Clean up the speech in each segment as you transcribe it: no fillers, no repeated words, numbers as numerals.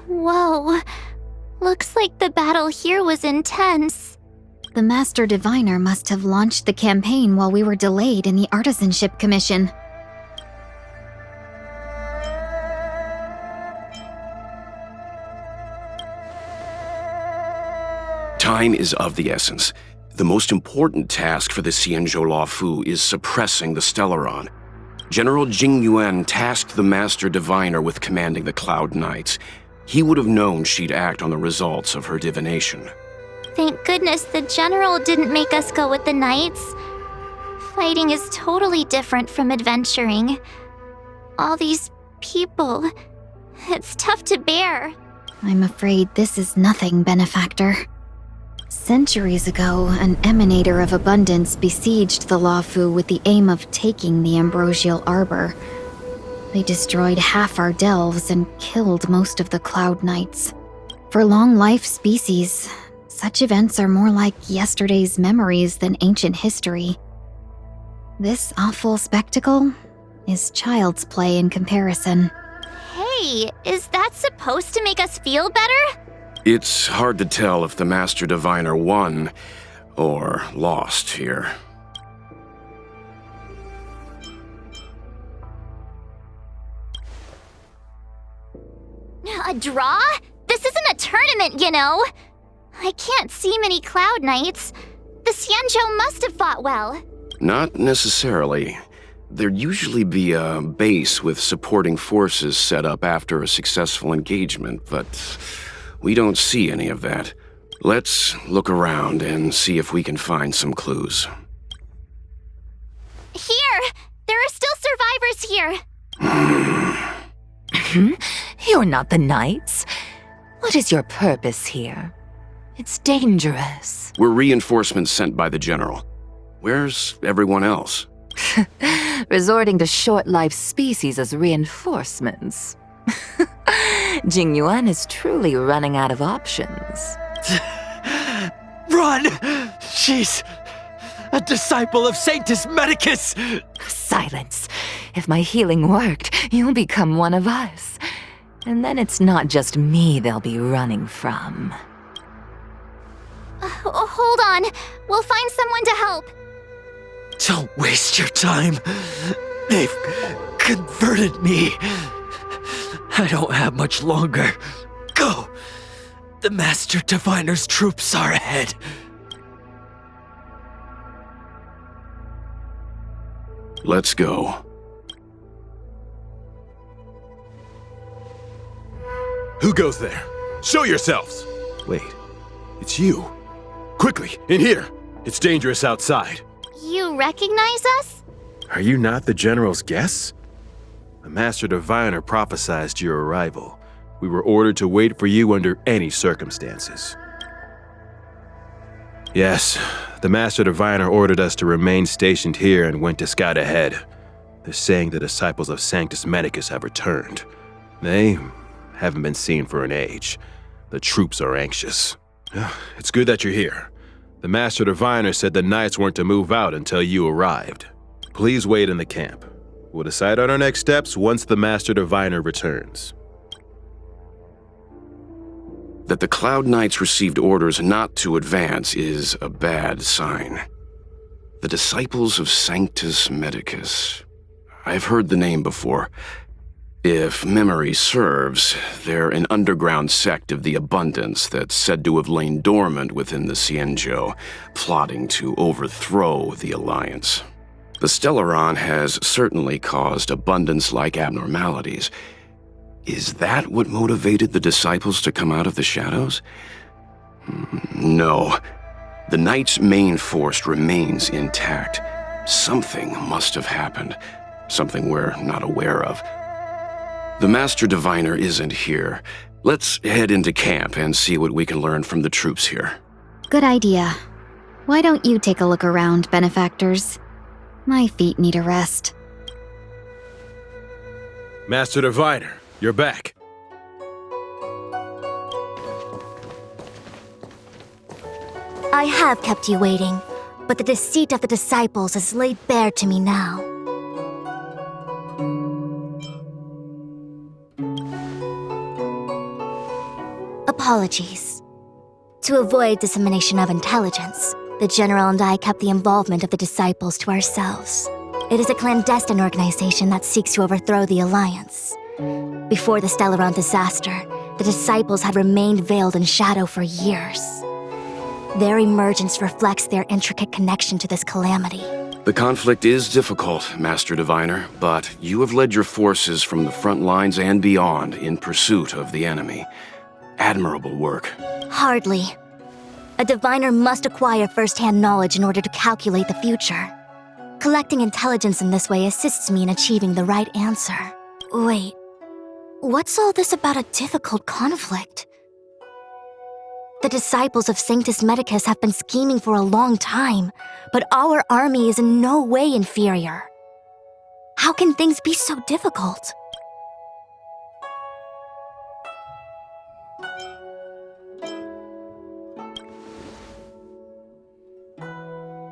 Whoa. Looks like the battle here was intense. The Master Diviner must have launched the campaign while we were delayed in the Artisanship Commission. Time is of the essence. The most important task for the Xianzhou Luofu is suppressing the Stellaron. General Jing Yuan tasked the Master Diviner with commanding the Cloud Knights. He would have known she'd act on the results of her divination. Thank goodness the General didn't make us go with the Knights. Fighting is totally different from adventuring. All these people, it's tough to bear. I'm afraid this is nothing, Benefactor. Centuries ago, an emanator of abundance besieged the Luofu with the aim of taking the Ambrosial Arbor. They destroyed half our delves and killed most of the Cloud Knights. For long-life species, such events are more like yesterday's memories than ancient history. This awful spectacle is child's play in comparison. Hey, is that supposed to make us feel better? It's hard to tell if the Master Diviner won or lost here. A draw? This isn't a tournament, you know. I can't see many Cloud Knights. The Xianzhou must have fought well. Not necessarily. There'd usually be a base with supporting forces set up after a successful engagement, but we don't see any of that. Let's look around and see if we can find some clues. Here! There are still survivors here! You're not the Knights. What is your purpose here? It's dangerous. We're reinforcements sent by the General. Where's everyone else? Resorting to short-lived species as reinforcements. Jing Yuan is truly running out of options. Run! She's a disciple of Sanctus Medicus! Silence. If my healing worked, you'll become one of us. And then it's not just me they'll be running from. Hold on. We'll find someone to help. Don't waste your time. They've converted me. I don't have much longer. Go! The Master Diviner's troops are ahead. Let's go. Who goes there? Show yourselves! Wait, it's you. Quickly, in here. It's dangerous outside. You recognize us? Are you not the General's guests? The Master Diviner prophesied your arrival. We were ordered to wait for you under any circumstances. Yes, the Master Diviner ordered us to remain stationed here and went to scout ahead. They're saying the disciples of Sanctus Medicus have returned. They haven't been seen for an age. The troops are anxious. It's good that you're here. The Master Diviner said the Knights weren't to move out until you arrived. Please wait in the camp. We'll decide on our next steps once the Master Diviner returns. That the Cloud Knights received orders not to advance is a bad sign. The disciples of Sanctus Medicus. I've heard the name before. If memory serves, they're an underground sect of the Abundance that's said to have lain dormant within the Xianzhou, plotting to overthrow the Alliance. The Stellaron has certainly caused Abundance-like abnormalities. Is that what motivated the disciples to come out of the shadows? No. The Knight's main force remains intact. Something must have happened. Something we're not aware of. The Master Diviner isn't here. Let's head into camp and see what we can learn from the troops here. Good idea. Why don't you take a look around, Benefactors? My feet need a rest. Master Diviner, you're back. I have kept you waiting, but the deceit of the disciples is laid bare to me now. Apologies. To avoid dissemination of intelligence, the General and I kept the involvement of the Disciples to ourselves. It is a clandestine organization that seeks to overthrow the Alliance. Before the Stellaron disaster, the Disciples had remained veiled in shadow for years. Their emergence reflects their intricate connection to this calamity. The conflict is difficult, Master Diviner, but you have led your forces from the front lines and beyond in pursuit of the enemy. Admirable work. Hardly. A diviner must acquire first-hand knowledge in order to calculate the future. Collecting intelligence in this way assists me in achieving the right answer. Wait, what's all this about a difficult conflict? The disciples of Sanctus Medicus have been scheming for a long time, but our army is in no way inferior. How can things be so difficult?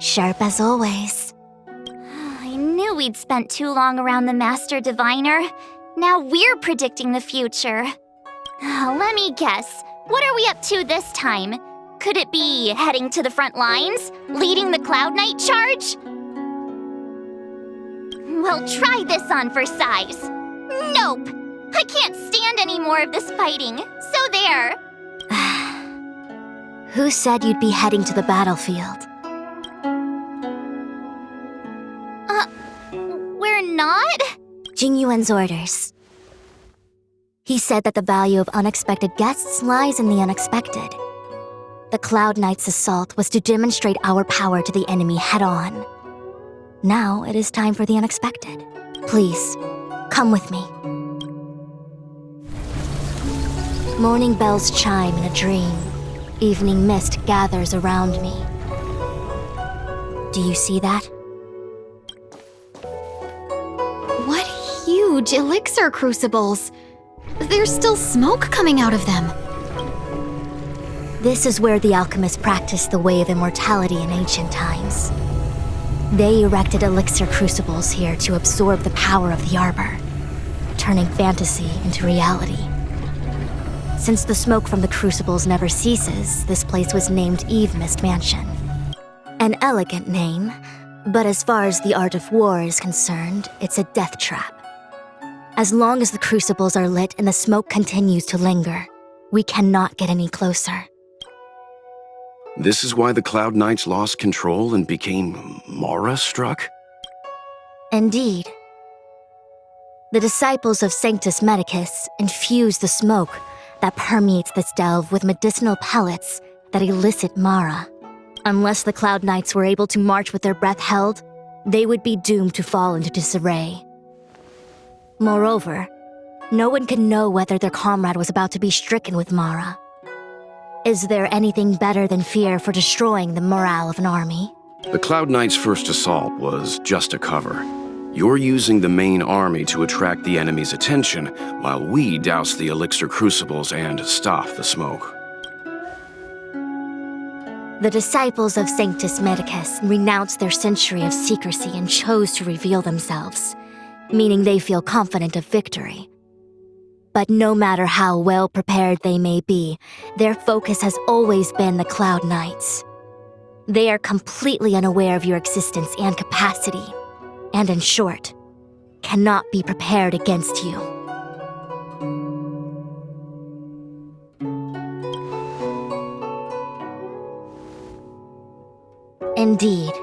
Sharp as always. I knew we'd spent too long around the Master Diviner. Now we're predicting the future. Let me guess. What are we up to this time? Could it be heading to the front lines? Leading the Cloud Knight charge? Well, try this on for size. Nope! I can't stand any more of this fighting. So there. Who said you'd be heading to the battlefield? We're not? Jingyuan's orders. He said that the value of unexpected guests lies in the unexpected. The Cloud Knight's assault was to demonstrate our power to the enemy head-on. Now it is time for the unexpected. Please, come with me. Morning bells chime in a dream. Evening mist gathers around me. Do you see that? What huge elixir crucibles! There's still smoke coming out of them. This is where the alchemists practiced the way of immortality in ancient times. They erected elixir crucibles here to absorb the power of the arbor, turning fantasy into reality. Since the smoke from the crucibles never ceases, this place was named Eve Mist Mansion. An elegant name, but as far as the art of war is concerned, it's a death trap. As long as the crucibles are lit and the smoke continues to linger, we cannot get any closer. This is why the Cloud Knights lost control and became Mara-struck? Indeed. The disciples of Sanctus Medicus infuse the smoke that permeates this delve with medicinal pellets that elicit Mara. Unless the Cloud Knights were able to march with their breath held, they would be doomed to fall into disarray. Moreover, no one could know whether their comrade was about to be stricken with Mara. Is there anything better than fear for destroying the morale of an army? The Cloud Knights' first assault was just a cover. You're using the main army to attract the enemy's attention, while we douse the elixir crucibles and stop the smoke. The disciples of Sanctus Medicus renounced their century of secrecy and chose to reveal themselves, meaning they feel confident of victory. But no matter how well prepared they may be, their focus has always been the Cloud Knights. They are completely unaware of your existence and capacity, and in short, cannot be prepared against you. Indeed,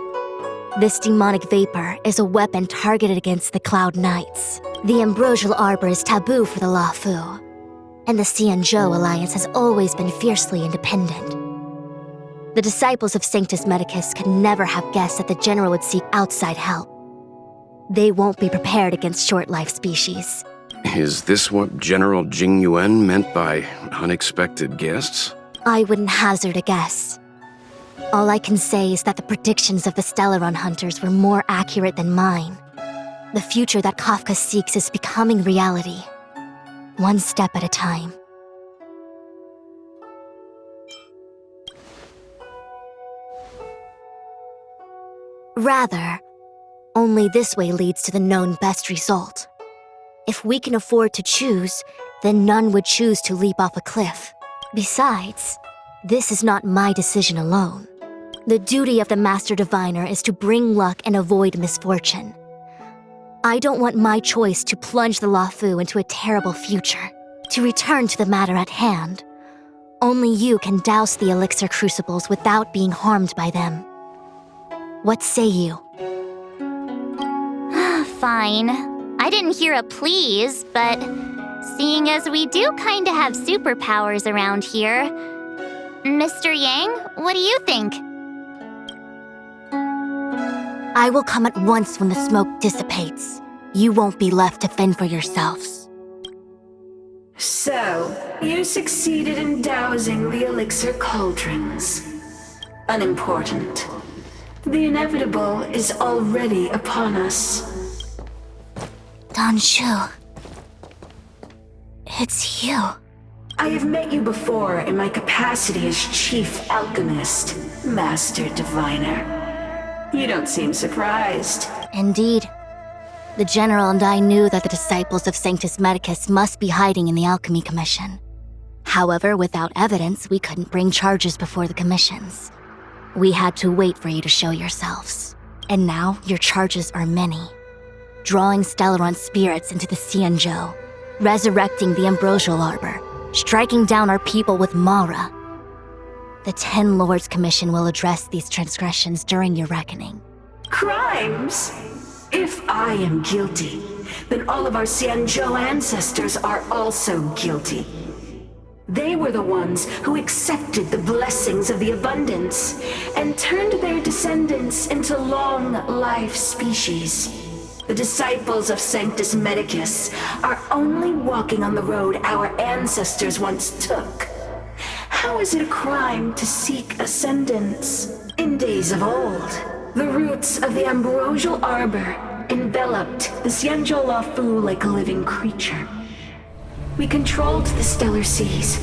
this demonic vapor is a weapon targeted against the Cloud Knights. The ambrosial arbor is taboo for the Luofu, and the Xianzhou alliance has always been fiercely independent. The disciples of Sanctus Medicus could never have guessed that the general would seek outside help. They won't be prepared against short-life species. Is this what General Jingyuan meant by unexpected guests? I wouldn't hazard a guess. All I can say is that the predictions of the Stellaron hunters were more accurate than mine. The future that Kafka seeks is becoming reality, one step at a time. Rather, only this way leads to the known best result. If we can afford to choose, then none would choose to leap off a cliff. Besides, this is not my decision alone. The duty of the Master Diviner is to bring luck and avoid misfortune. I don't want my choice to plunge the Luofu into a terrible future. To return to the matter at hand, only you can douse the elixir crucibles without being harmed by them. What say you? Fine. I didn't hear a please, but seeing as we do kinda have superpowers around here, Mr. Yang, what do you think? I will come at once when the smoke dissipates. You won't be left to fend for yourselves. So, you succeeded in dousing the elixir cauldrons. Unimportant. The inevitable is already upon us. Dan Shu. It's you. I have met you before in my capacity as Chief Alchemist, Master Diviner. You don't seem surprised. Indeed. The General and I knew that the disciples of Sanctus Medicus must be hiding in the Alchemy Commission. However, without evidence, we couldn't bring charges before the commissions. We had to wait for you to show yourselves. And now, your charges are many. Drawing Stellaron spirits into the Xianzhou, resurrecting the Ambrosial Arbor, striking down our people with Mara. The Ten Lords Commission will address these transgressions during your reckoning. Crimes? If I am guilty, then all of our Xianzhou ancestors are also guilty. They were the ones who accepted the blessings of the abundance and turned their descendants into long-life species. The disciples of Sanctus Medicus are only walking on the road our ancestors once took. How is it a crime to seek ascendance? In days of old, the roots of the Ambrosial Arbor enveloped the Xianzhou Luofu like a living creature. We controlled the stellar seas,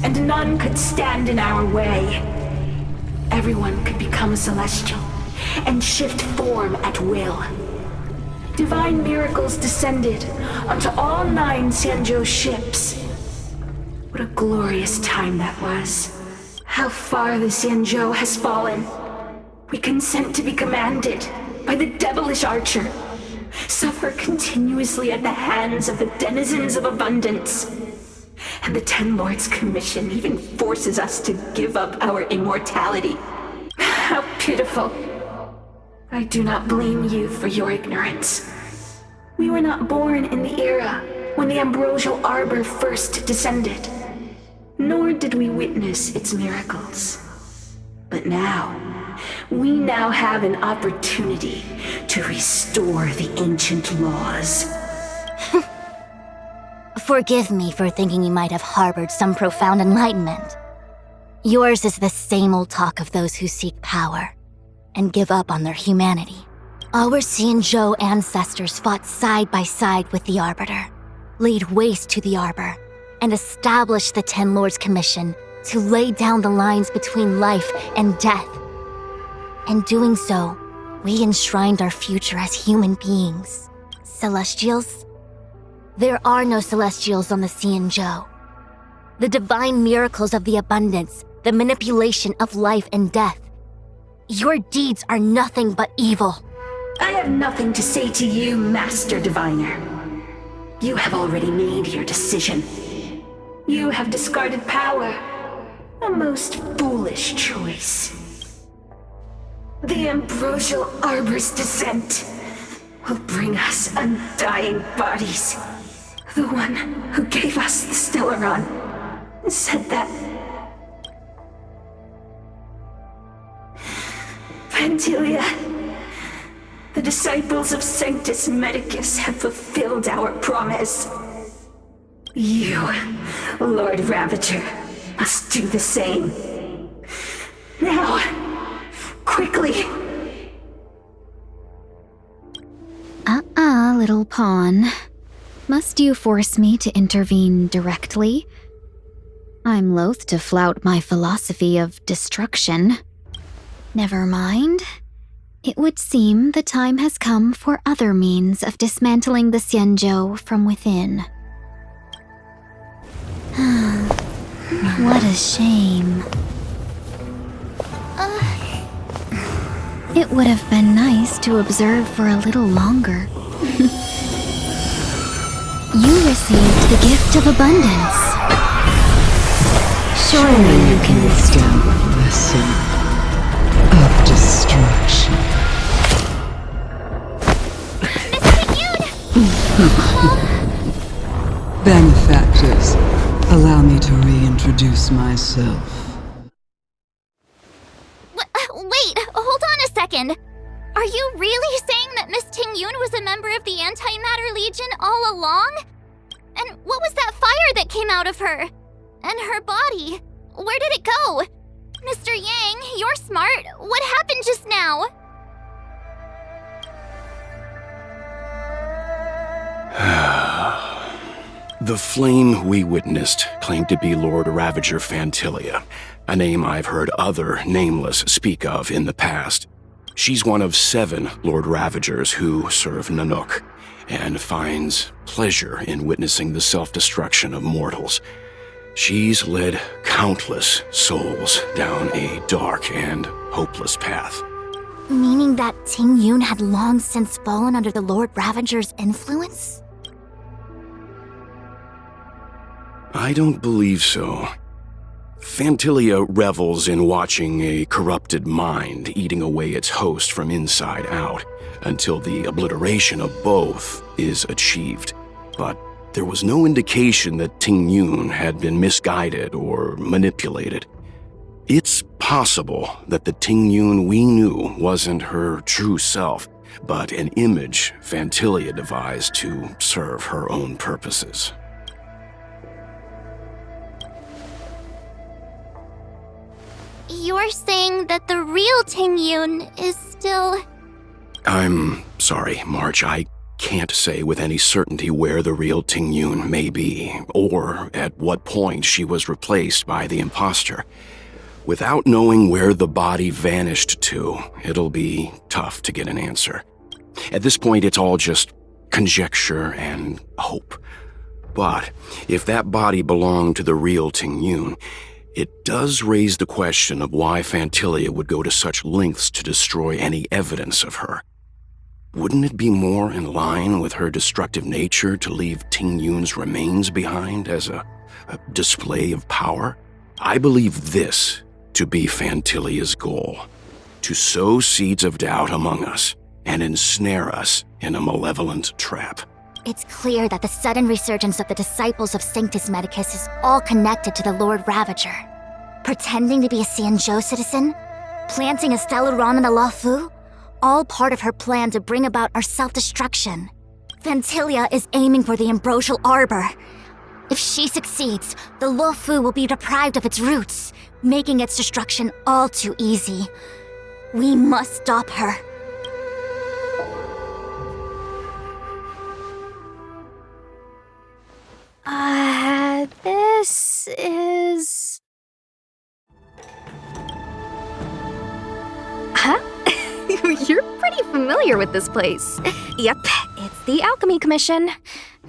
and none could stand in our way. Everyone could become a celestial and shift form at will. Divine miracles descended onto all 9 Xianzhou ships. What a glorious time that was. How far the Xianzhou has fallen. We consent to be commanded by the devilish archer. Suffer continuously at the hands of the denizens of abundance. And the Ten Lords Commission even forces us to give up our immortality. How pitiful. I do not blame you for your ignorance. We were not born in the era when the Ambrosial Arbor first descended, nor did we witness its miracles. But now, we now have an opportunity to restore the ancient laws. Forgive me for thinking you might have harbored some profound enlightenment. Yours is the same old talk of those who seek power and give up on their humanity. Our Xianzhou ancestors fought side by side with the Arbiter, laid waste to the Arbor, and established the Ten Lords Commission to lay down the lines between life and death. In doing so, we enshrined our future as human beings. Celestials? There are no Celestials on the Xianzhou. The divine miracles of the abundance, the manipulation of life and death. Your deeds are nothing but evil. I have nothing to say to you, Master Diviner. You have already made your decision. You have discarded power. A most foolish choice. The Ambrosial Arbor's descent will bring us undying bodies. The one who gave us the Stellaron said that. Pantilia, the disciples of Sanctus Medicus have fulfilled our promise. You, Lord Ravager, must do the same. Now, quickly. Little pawn. Must you force me to intervene directly? I'm loath to flout my philosophy of destruction. Never mind. It would seem the time has come for other means of dismantling the Xianzhou from within. What a shame. It would have been nice to observe for a little longer. You received the gift of abundance. Surely you can withstand the lesson of destruction. Benefactors, allow me to reintroduce myself. Wait, hold on a second. Are you really saying that Miss Ting-Yun was a member of the Antimatter Legion all along? And what was that fire that came out of her? And her body? Where did it go? Mr. Yang, you're smart. What happened just now? The flame we witnessed claimed to be Lord Ravager Fantilia, a name I've heard other Nameless speak of in the past. She's one of 7 Lord Ravagers who serve Nanook, and finds pleasure in witnessing the self-destruction of mortals. She's led countless souls down a dark and hopeless path. Meaning that Ting-Yun had long since fallen under the Lord Ravager's influence? I don't believe so. Fantilia revels in watching a corrupted mind eating away its host from inside out, until the obliteration of both is achieved. But there was no indication that Ting-Yun had been misguided or manipulated. It's possible that the Ting-Yun we knew wasn't her true self, but an image Fantilia devised to serve her own purposes. You're saying that the real Ting-Yun is still... I'm sorry, March. I can't say with any certainty where the real Ting-Yun may be, or at what point she was replaced by the imposter. Without knowing where the body vanished to, it'll be tough to get an answer. At this point, it's all just conjecture and hope. But if that body belonged to the real Ting-Yun, it does raise the question of why Fantilia would go to such lengths to destroy any evidence of her. Wouldn't it be more in line with her destructive nature to leave Ting-Yun's remains behind as a display of power? I believe this to be Fantilia's goal: to sow seeds of doubt among us and ensnare us in a malevolent trap. It's clear that the sudden resurgence of the disciples of Sanctus Medicus is all connected to the Lord Ravager. Pretending to be a Xianzhou citizen? Planting a Stellaron in the Luofu? All part of her plan to bring about our self-destruction. Fantilia is aiming for the Ambrosial Arbor. If she succeeds, the Luofu will be deprived of its roots, making its destruction all too easy. We must stop her. This is... Huh? You're pretty familiar with this place. Yep, it's the Alchemy Commission.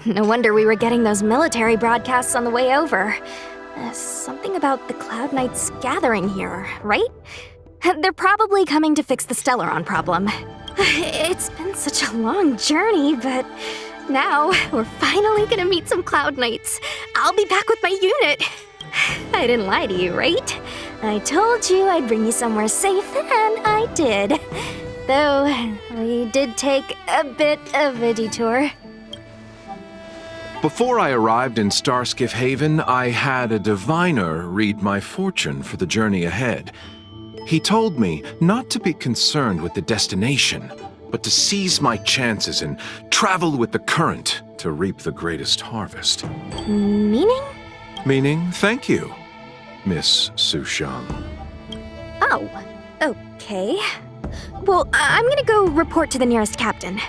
No wonder we were getting those military broadcasts on the way over. Something about the Cloud Knights gathering here, right? They're probably coming to fix the Stellaron problem. It's been such a long journey, but now we're finally gonna meet some Cloud Knights. I'll be back with my unit. I didn't lie to you, right? I told you I'd bring you somewhere safe, and I did. Though, we did take a bit of a detour. Before I arrived in Starskiff Haven, I had a diviner read my fortune for the journey ahead. He told me not to be concerned with the destination, but to seize my chances and travel with the current to reap the greatest harvest. Meaning? Meaning, thank you, Miss Sushang. Oh, okay. Well, I'm gonna go report to the nearest captain.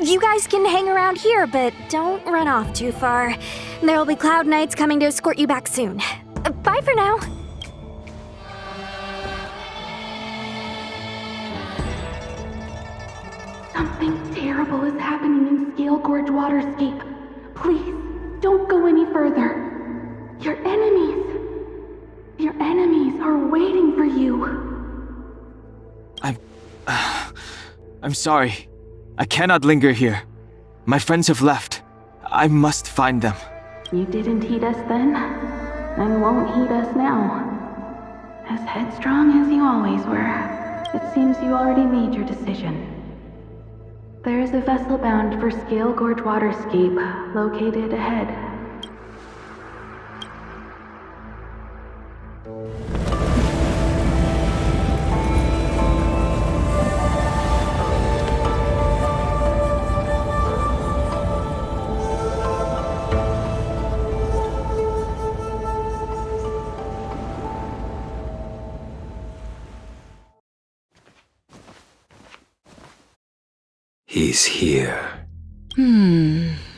You guys can hang around here, but don't run off too far. There'll be Cloud Knights coming to escort you back soon. Bye for now. Something terrible is happening in Scale Gorge Waterscape. Please, don't go any further. Your enemies. waiting for you. I'm sorry. I cannot linger here. My friends have left. I must find them. You didn't heed us then, and won't heed us now. As headstrong as you always were, it seems you already made your decision. There is a vessel bound for Scale Gorge Waterscape, located ahead. He's here.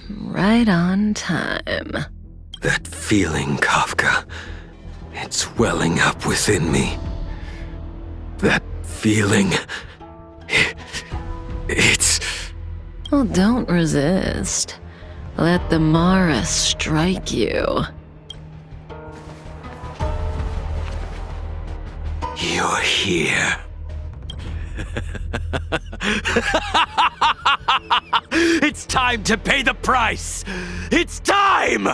Right on time. That feeling, Kafka. It's welling up within me. That feeling. It's... Well, don't resist. Let the Mara strike you. You're here. It's time to pay the price! It's time!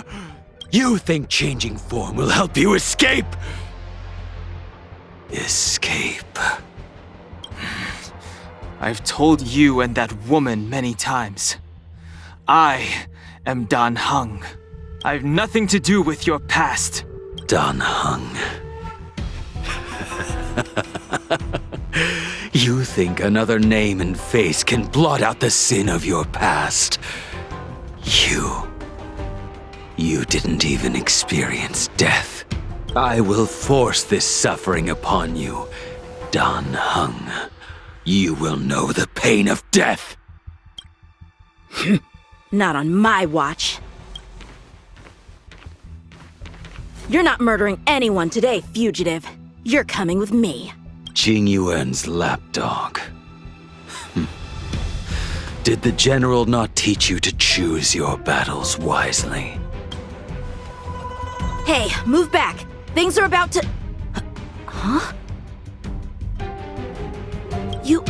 You think changing form will help you escape? Escape. I've told you and that woman many times. I am Dan Heng. I have nothing to do with your past. Dan Heng. You think another name and face can blot out the sin of your past? You didn't even experience death. I will force this suffering upon you, Dan Heng. You will know the pain of death. Not on my watch. You're not murdering anyone today, fugitive. You're coming with me. Jing Yuan's lapdog. Did the general not teach you to choose your battles wisely? Hey, move back. Things are about to... Huh? You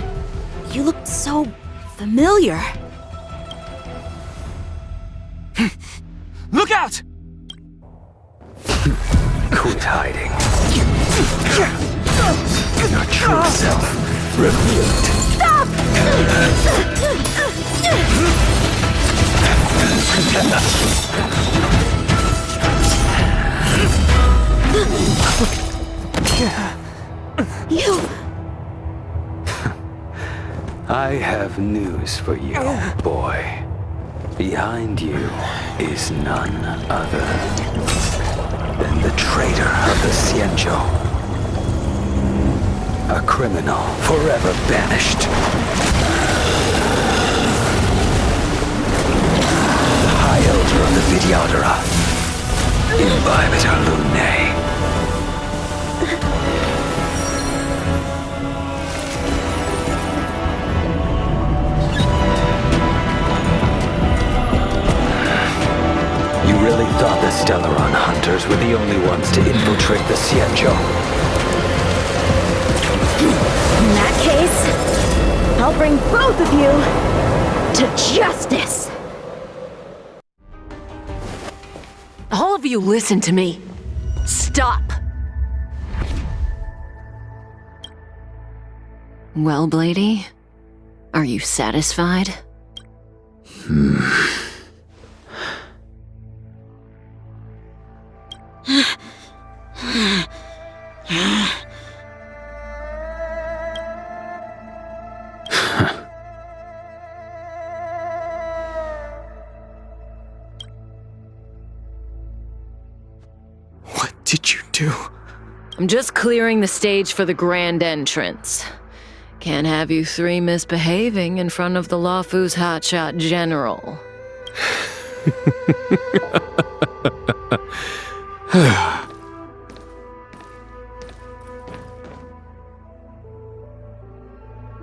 look so familiar. Look out! Quit hiding. Your true self revealed. Stop! You... I have news for you, boy. Behind you is none other than the traitor of the Xianzhou. A criminal forever banished. The High Elder of the Vidyadhara. Imbibitor Lunae. You really thought the Stellaron hunters were the only ones to infiltrate the Xianzhou? In that case, I'll bring both of you to justice! All of you listen to me. Stop! Well, Blady, are you satisfied? What did you do? I'm just clearing the stage for the grand entrance. Can't have you three misbehaving in front of the Luofu's hotshot general.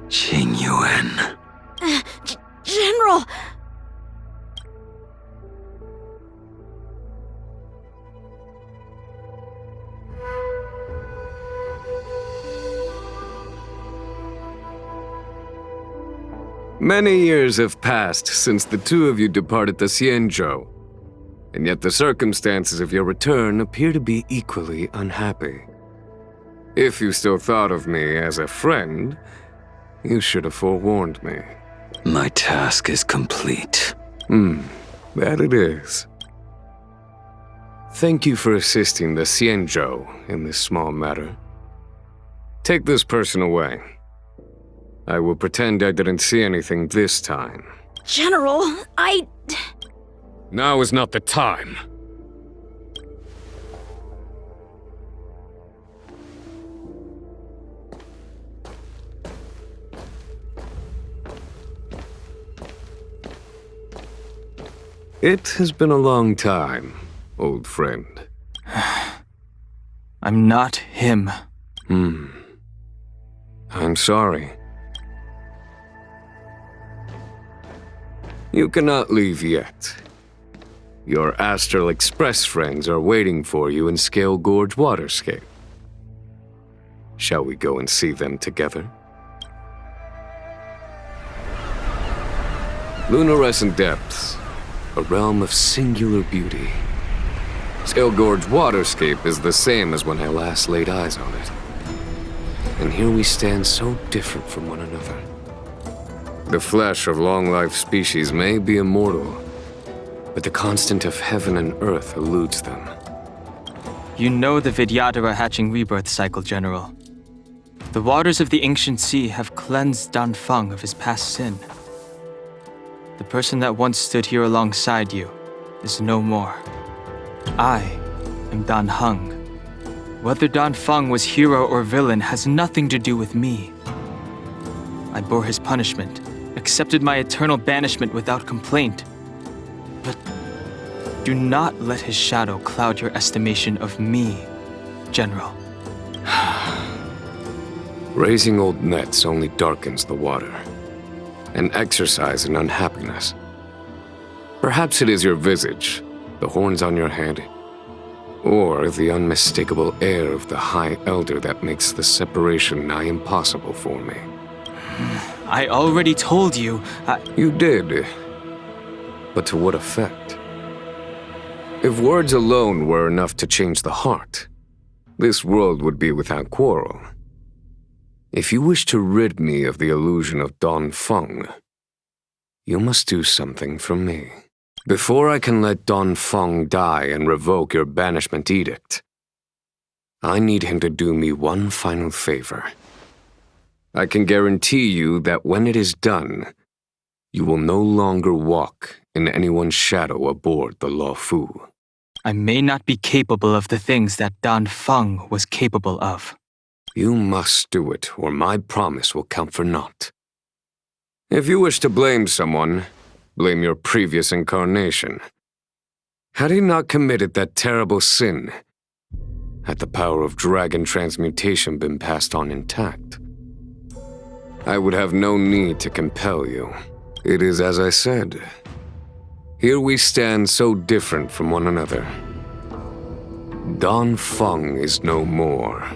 Jing Yuan. General! Many years have passed since the two of you departed the Xianzhou, and yet the circumstances of your return appear to be equally unhappy. If you still thought of me as a friend, you should have forewarned me. My task is complete. That it is. Thank you for assisting the Xianzhou in this small matter. Take this person away. I will pretend I didn't see anything this time. General, Now is not the time. It has been a long time, old friend. I'm not him. I'm sorry. You cannot leave yet. Your Astral Express friends are waiting for you in Scale Gorge Waterscape. Shall we go and see them together? Lunarescent Depths, a realm of singular beauty. Scale Gorge Waterscape is the same as when I last laid eyes on it. And here we stand so different from one another. The flesh of long-lived species may be immortal, but the constant of heaven and earth eludes them. You know the Vidyadhara hatching rebirth cycle, General. The waters of the ancient sea have cleansed Dan Feng of his past sin. The person that once stood here alongside you is no more. I am Dan Heng. Whether Dan Feng was hero or villain has nothing to do with me. I bore his punishment, accepted my eternal banishment without complaint. But do not let his shadow cloud your estimation of me, General. Raising old nets only darkens the water, an exercise in unhappiness. Perhaps it is your visage, the horns on your head, or the unmistakable air of the High Elder that makes the separation nigh impossible for me. I already told you, You did. But to what effect? If words alone were enough to change the heart, this world would be without quarrel. If you wish to rid me of the illusion of Dan Feng, you must do something for me. Before I can let Dan Feng die and revoke your banishment edict, I need him to do me one final favor. I can guarantee you that when it is done, you will no longer walk in anyone's shadow aboard the Law Fu. I may not be capable of the things that Dan Feng was capable of. You must do it, or my promise will count for naught. If you wish to blame someone, blame your previous incarnation. Had he not committed that terrible sin, had the power of dragon transmutation been passed on intact, I would have no need to compel you. It is as I said. Here we stand so different from one another. Dan Feng is no more.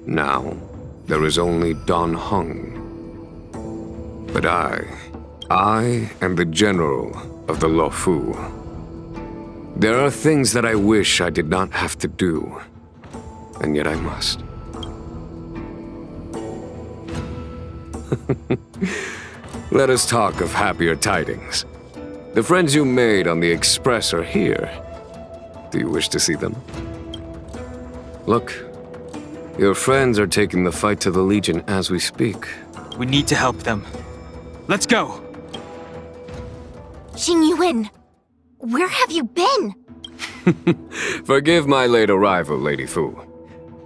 Now, there is only Dan Heng. But I am the general of the Law Fu. There are things that I wish I did not have to do, and yet I must. Let us talk of happier tidings. The friends you made on the Express are here. Do you wish to see them? Look, your friends are taking the fight to the Legion as we speak. We need to help them. Let's go! Xing Yuan, where have you been? Forgive my late arrival, Lady Fu.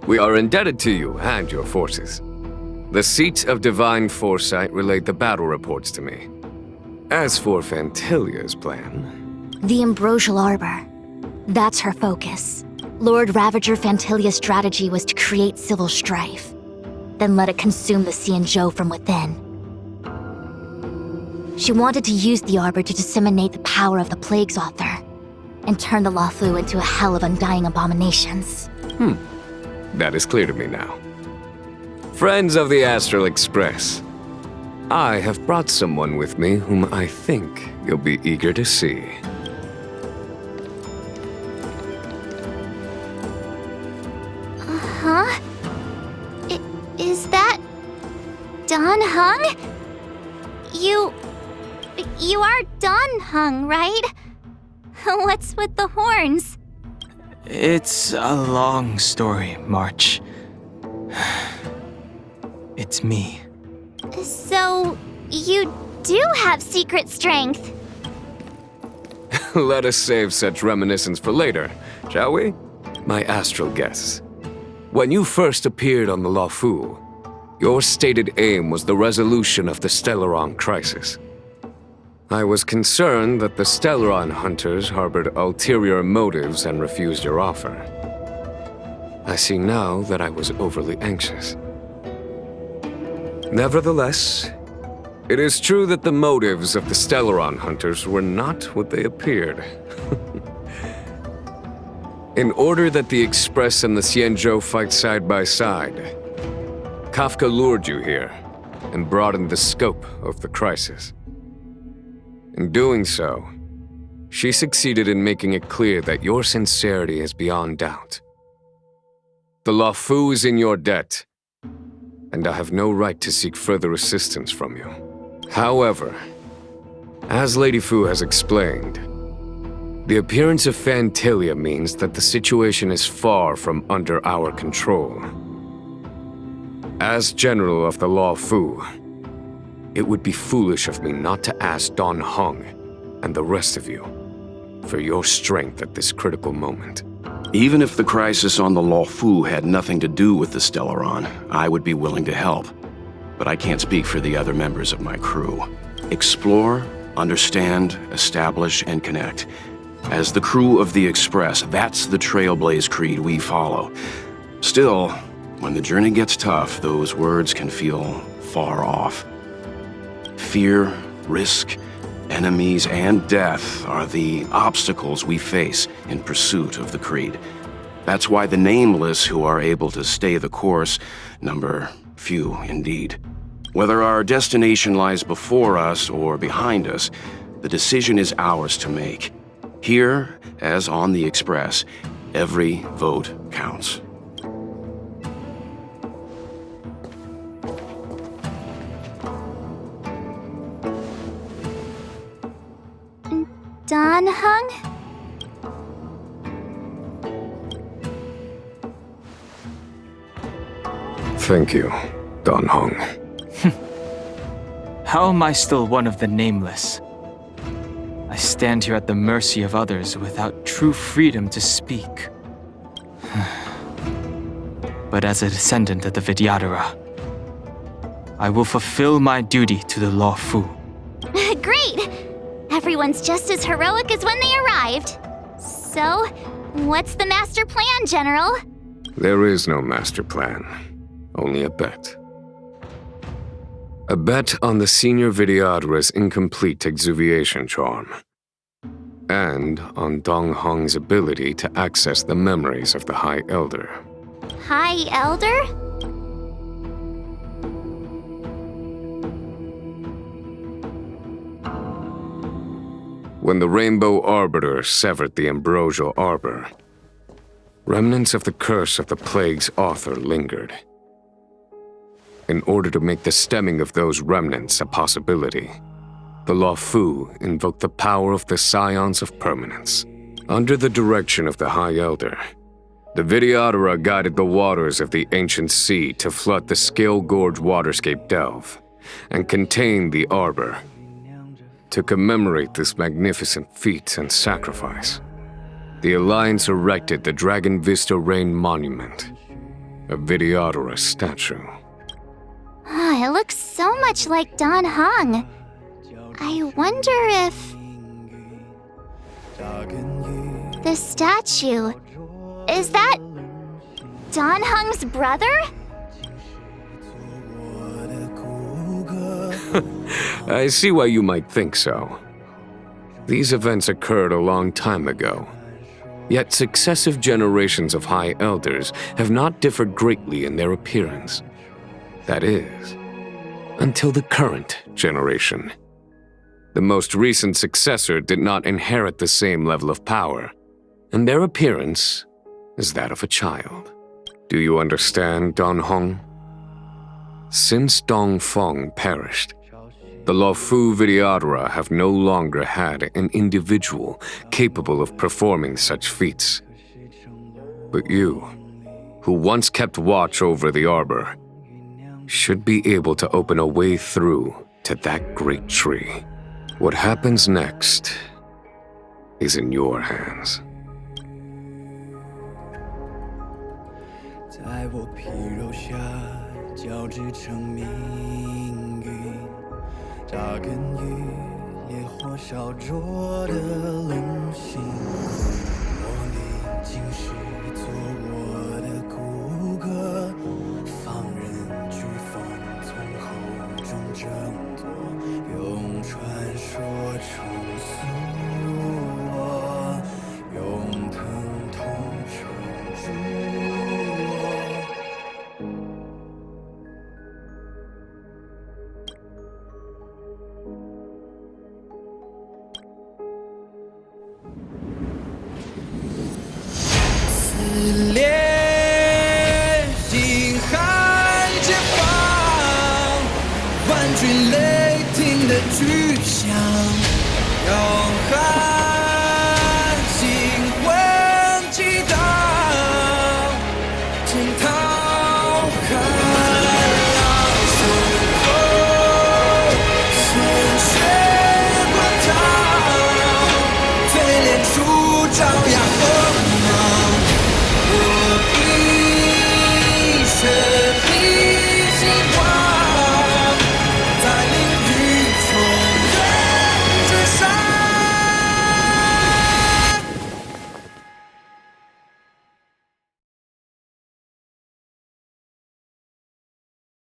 We are indebted to you and your forces. The Seat of Divine Foresight relayed the battle reports to me. As for Fantilia's plan... The Ambrosial Arbor. That's her focus. Lord Ravager Fantilia's strategy was to create civil strife, then let it consume the Xianzhou from within. She wanted to use the Arbor to disseminate the power of the Plague's author, and turn the Law Fu into a hell of undying abominations. That is clear to me now. Friends of the Astral Express, I have brought someone with me whom I think you'll be eager to see. Huh? Is that... Don Heng? You are Don Heng, right? What's with the horns? It's a long story, March. It's me. So, you do have secret strength. Let us save such reminiscence for later, shall we? My astral guess. When you first appeared on the Luofu, your stated aim was the resolution of the Stellaron crisis. I was concerned that the Stellaron hunters harbored ulterior motives and refused your offer. I see now that I was overly anxious. Nevertheless, it is true that the motives of the Stellaron hunters were not what they appeared. In order that the Express and the Xianzhou fight side by side, Kafka lured you here and broadened the scope of the crisis. In doing so, she succeeded in making it clear that your sincerity is beyond doubt. The Luofu is in your debt, and I have no right to seek further assistance from you. However, as Lady Fu has explained, the appearance of Phantilia means that the situation is far from under our control. As General of the Luofu, it would be foolish of me not to ask Don Heng and the rest of you for your strength at this critical moment. Even if the crisis on the Luofu had nothing to do with the Stellaron, I would be willing to help. But I can't speak for the other members of my crew. Explore, understand, establish, and connect. As the crew of the Express, that's the Trailblaze creed we follow. Still, when the journey gets tough, those words can feel far off. Fear, risk, enemies, and death are the obstacles we face in pursuit of the creed. That's why the nameless who are able to stay the course number few indeed. Whether our destination lies before us or behind us, the decision is ours to make. Here, as on the Express, every vote counts. Don Heng? Thank you, Don Heng. How am I still one of the nameless? I stand here at the mercy of others without true freedom to speak. But as a descendant of the Vidyadhara, I will fulfill my duty to the Luofu. Great! Everyone's just as heroic as when they arrived. So, what's the master plan, General? There is no master plan, only a bet. A bet on the senior Vidyadhara's incomplete exuviation charm, and on Dong Hong's ability to access the memories of the High Elder. High Elder? When the Rainbow Arbiter severed the Ambrosial Arbor, remnants of the curse of the Plague's author lingered. In order to make the stemming of those remnants a possibility, the Luofu invoked the power of the Scions of Permanence. Under the direction of the High Elder, the Vidyadhara guided the waters of the ancient sea to flood the Scale Gorge waterscape delve and contain the Arbor. To commemorate this magnificent feat and sacrifice, the Alliance erected the Dragon Vista Rain Monument, a Vidyadhara statue. It looks so much like Don Heng. I wonder if... The statue... Is that... Don Heng's brother? I see why you might think so. These events occurred a long time ago. Yet successive generations of High Elders have not differed greatly in their appearance. That is, until the current generation. The most recent successor did not inherit the same level of power, and their appearance is that of a child. Do you understand, Don Heng? Since Dong Feng perished, the Luofu Vidyadhara have no longer had an individual capable of performing such feats. But you, who once kept watch over the arbor, should be able to open a way through to that great tree. What happens next is in your hands. 在我皮肉下交织成命运，扎根于烈火烧灼的棱心。我历经世做我的骨骼，放任飓风从口中挣脱，用传说重塑我，用疼痛撑住我。 撕裂星海前方，万军雷霆的巨响，永恒。